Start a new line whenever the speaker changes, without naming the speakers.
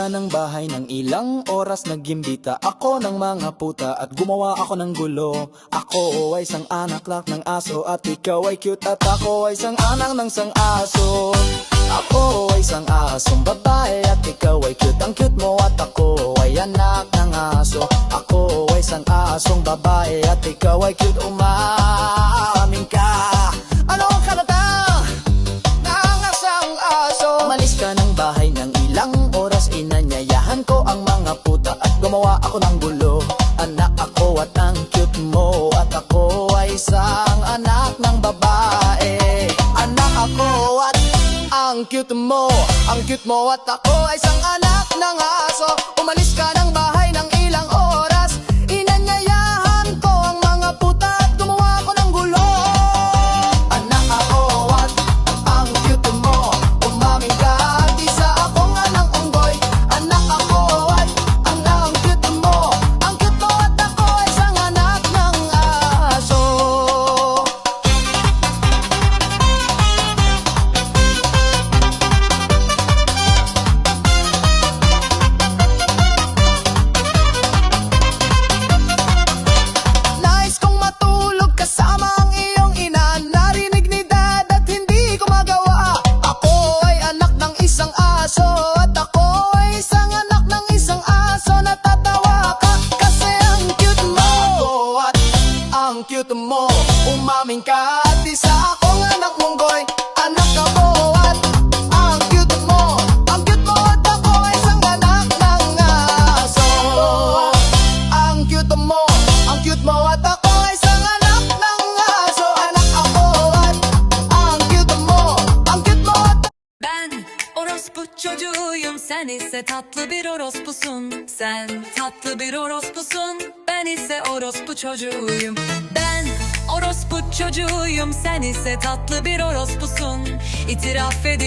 ka ng bahay ng ilang oras, nag-imbita ako ng mga puta at gumawa ako ng gulo. Ako ay isang anak ng aso at ikaw ay cute at ako ay isang anak ng isang aso. Ako ay isang asong babae at ikaw ay cute. Ang cute mo at ako ay anak ng aso. Ako ay isang asong babae at ikaw ay cute. Umamin ka. Ano ang kalatang ng asang aso? Umalis ka ng bahay ng ilang oras, inanyayahan ko ang mga puta at gumawa ako ng gulo. Anak ako at ang cute mo at ako ay isang anak ng babae. Anak ako at ang cute mo at ako ay isang anak ng aso. Umalis ka ng bahay ng ilang oras, inanyayahan ko ang mga puta at gumawa ako ng gulo. Anak ako at ang cute mo, umamin ka at isa akong anang unggoy. Anak ako at ang cute mo at ako ay isang anak ng aso. Nais kong matulog kasama ang iyong ina, narinig ni dad at hindi ko magawa. Ako ay anak ng isang aso at ako ay isang anak ng isang aso. Natatawa ka kasi ang cute mo at ang cute mo, umamin ka at isa akong anak monggoy. Anak ako at ang cute mo at ako ay isang anak ng aso. Ang cute mo at ako ay isang anak ng aso. Anak ako at ang cute mo at
Ben orospu çocuğuyum, sen ise tatlı bir orospusun. Sen tatlı bir orospusun, ben ise orospu çocuğuyum. Ben orospu çocuğuyum, sen ise tatlı bir orospusun. İtiraf ediyorum.